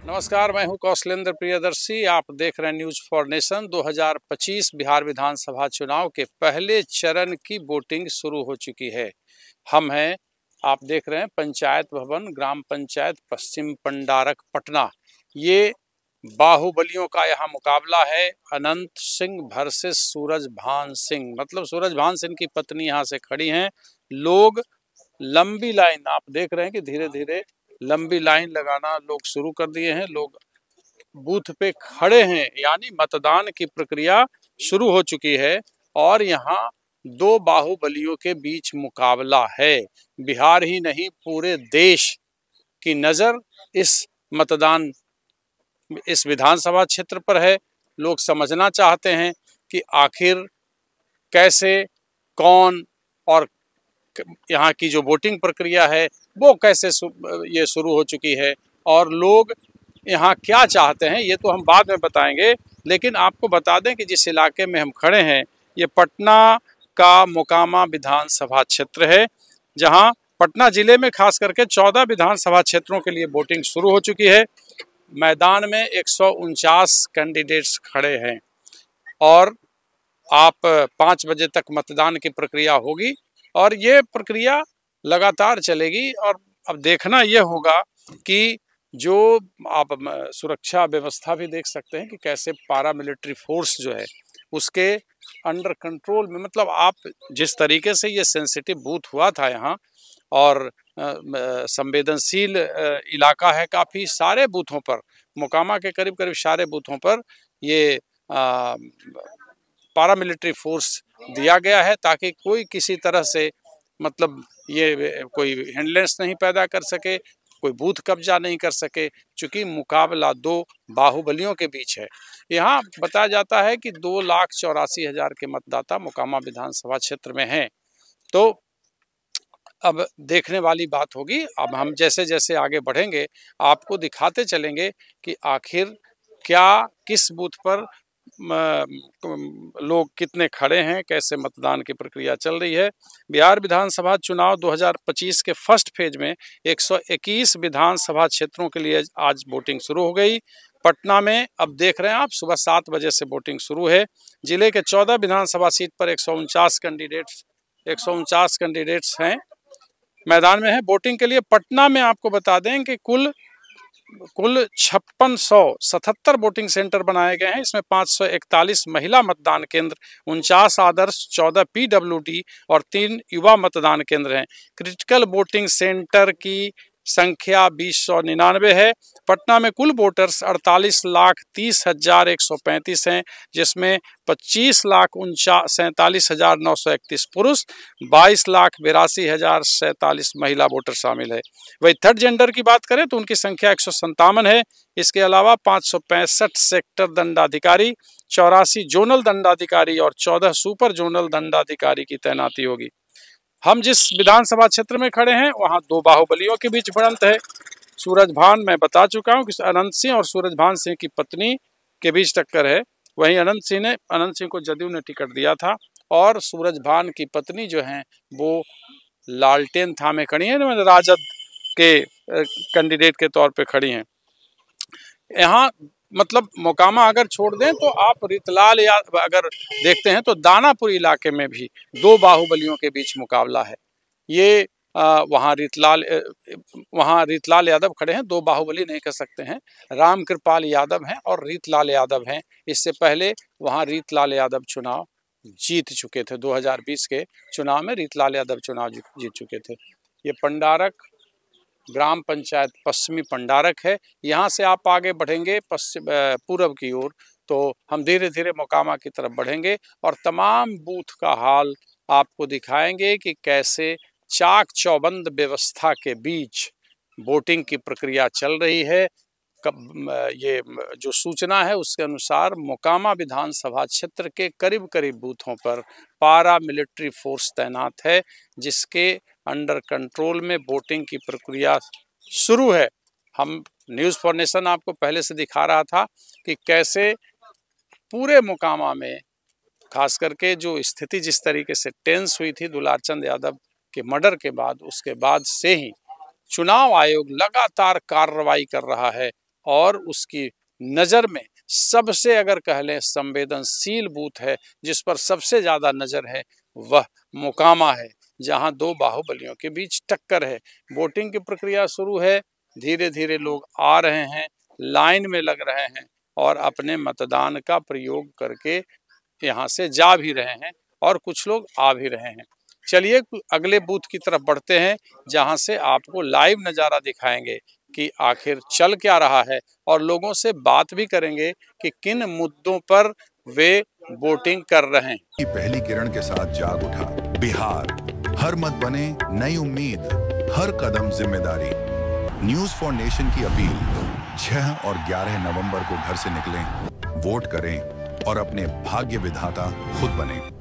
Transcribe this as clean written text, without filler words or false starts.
नमस्कार, मैं हूं कौशलेंद्र प्रियदर्शी। आप देख रहे हैं न्यूज फॉर नेशन। 2025 बिहार विधानसभा चुनाव के पहले चरण की वोटिंग शुरू हो चुकी है। हम हैं, आप देख रहे हैं, पंचायत भवन, ग्राम पंचायत पश्चिम पंडारक पटना। ये बाहुबलियों का यहाँ मुकाबला है। अनंत सिंह वर्सेस सूरजभान सिंह, मतलब सूरजभान सिंह की पत्नी यहाँ से खड़ी हैं। लोग लंबी लाइन, आप देख रहे हैं कि धीरे धीरे लंबी लाइन लगाना लोग शुरू कर दिए हैं। लोग बूथ पे खड़े हैं, यानी मतदान की प्रक्रिया शुरू हो चुकी है। और यहाँ दो बाहुबलियों के बीच मुकाबला है। बिहार ही नहीं, पूरे देश की नज़र इस विधानसभा क्षेत्र पर है। लोग समझना चाहते हैं कि आखिर कैसे, कौन, और यहाँ की जो वोटिंग प्रक्रिया है वो कैसे ये शुरू हो चुकी है, और लोग यहाँ क्या चाहते हैं ये तो हम बाद में बताएंगे। लेकिन आपको बता दें कि जिस इलाके में हम खड़े हैं ये पटना का मोकामा विधानसभा क्षेत्र है, जहाँ पटना जिले में खास करके 14 विधानसभा क्षेत्रों के लिए वोटिंग शुरू हो चुकी है। मैदान में 149 कैंडिडेट्स खड़े हैं और आप 5 बजे तक मतदान की प्रक्रिया होगी और ये प्रक्रिया लगातार चलेगी। और अब देखना ये होगा कि जो आप सुरक्षा व्यवस्था भी देख सकते हैं कि कैसे पारामिलिट्री फोर्स जो है उसके अंडर कंट्रोल में, मतलब आप जिस तरीके से ये सेंसिटिव बूथ हुआ था यहाँ, और संवेदनशील इलाका है काफ़ी। सारे बूथों पर, मोकामा के करीब करीब सारे बूथों पर ये पारामिलिट्री फोर्स दिया गया है ताकि कोई किसी तरह से, मतलब ये कोई हिंडलेंस नहीं पैदा कर सके, कोई बूथ कब्जा नहीं कर सके, चूँकि मुकाबला दो बाहुबलियों के बीच है। यहाँ बताया जाता है कि 2,84,000 के मतदाता मोकामा विधानसभा क्षेत्र में हैं। तो अब देखने वाली बात होगी। अब हम जैसे जैसे आगे बढ़ेंगे आपको दिखाते चलेंगे कि आखिर क्या, किस बूथ पर लोग कितने खड़े हैं, कैसे मतदान की प्रक्रिया चल रही है। बिहार विधानसभा चुनाव 2025 के फर्स्ट फेज में 121 विधानसभा क्षेत्रों के लिए आज वोटिंग शुरू हो गई। पटना में अब देख रहे हैं आप, सुबह 7 बजे से वोटिंग शुरू है। जिले के 14 विधानसभा सीट पर 149 कैंडिडेट्स हैं, मैदान में है वोटिंग के लिए। पटना में आपको बता दें कि कुल 5677 वोटिंग सेंटर बनाए गए हैं। इसमें 541 महिला मतदान केंद्र, 49 आदर्श, 14 PWD और 3 युवा मतदान केंद्र हैं। क्रिटिकल वोटिंग सेंटर की संख्या 2099 है। पटना में कुल वोटर्स 48,30,135 हैं, जिसमें 25,47,931 पुरुष, 22,82,047 महिला वोटर शामिल है। वही थर्ड जेंडर की बात करें तो उनकी संख्या 157 है। इसके अलावा 565 सेक्टर दंडाधिकारी, 84 जोनल दंडाधिकारी और 14 सुपर जोनल दंडाधिकारी की तैनाती होगी। हम जिस विधानसभा क्षेत्र में खड़े हैं वहां दो बाहुबलियों के बीच भिड़ंत है। सूरजभान, मैं बता चुका हूं कि अनंत सिंह और सूरजभान सिंह की पत्नी के बीच टक्कर है। वहीं अनंत सिंह को जदयू ने टिकट दिया था और सूरजभान की पत्नी जो हैं वो लालटेन थामे खड़ी हैं, राजद के कैंडिडेट के तौर पे खड़ी हैं। यहाँ मतलब मोकामा अगर छोड़ दें तो आप रितलाल या अगर देखते हैं तो दानापुर इलाके में भी दो बाहुबलियों के बीच मुकाबला है। ये वहाँ रीतलाल यादव खड़े हैं। दो बाहुबली नहीं कह सकते हैं, रामकृपाल यादव हैं और रीतलाल यादव हैं। इससे पहले वहाँ रीतलाल यादव चुनाव जीत चुके थे। 2020 के चुनाव में रीतलाल यादव चुनाव जीत चुके थे। ये पंडारक ग्राम पंचायत पश्चिमी पंडारक है। यहाँ से आप आगे बढ़ेंगे पूरब की ओर तो हम धीरे धीरे मोकामा की तरफ बढ़ेंगे और तमाम बूथ का हाल आपको दिखाएंगे कि कैसे चाक चौबंद व्यवस्था के बीच वोटिंग की प्रक्रिया चल रही है। ये जो सूचना है उसके अनुसार मोकामा विधानसभा क्षेत्र के करीब करीब बूथों पर पारा मिलिट्री फोर्स तैनात है, जिसके अंडर कंट्रोल में वोटिंग की प्रक्रिया शुरू है। हम न्यूज़ फॉर नेशन आपको पहले से दिखा रहा था कि कैसे पूरे मोकामा में खास करके जो स्थिति जिस तरीके से टेंस हुई थी दुलारचंद यादव के मर्डर के बाद, उसके बाद से ही चुनाव आयोग लगातार कार्रवाई कर रहा है और उसकी नज़र में सबसे अगर कह लें संवेदनशील बूथ है, जिस पर सबसे ज़्यादा नज़र है, वह मोकामा है, जहां दो बाहुबलियों के बीच टक्कर है। वोटिंग की प्रक्रिया शुरू है, धीरे-धीरे लोग आ रहे हैं, लाइन में लग रहे हैं और अपने मतदान का प्रयोग करके यहाँ से जा भी रहे हैं और कुछ लोग आ भी रहे हैं। चलिए अगले बूथ की तरफ बढ़ते हैं, जहां से आपको लाइव नज़ारा दिखाएंगे कि आखिर चल क्या रहा है और लोगों से बात भी करेंगे कि किन मुद्दों पर वे वोटिंग कर रहे हैं। की पहली किरण के साथ जाग उठा बिहार, हर मत बने नई उम्मीद, हर कदम जिम्मेदारी। न्यूज फॉर नेशन की अपील, 6 और 11 नवंबर को घर से निकलें, वोट करें और अपने भाग्य विधाता खुद बने।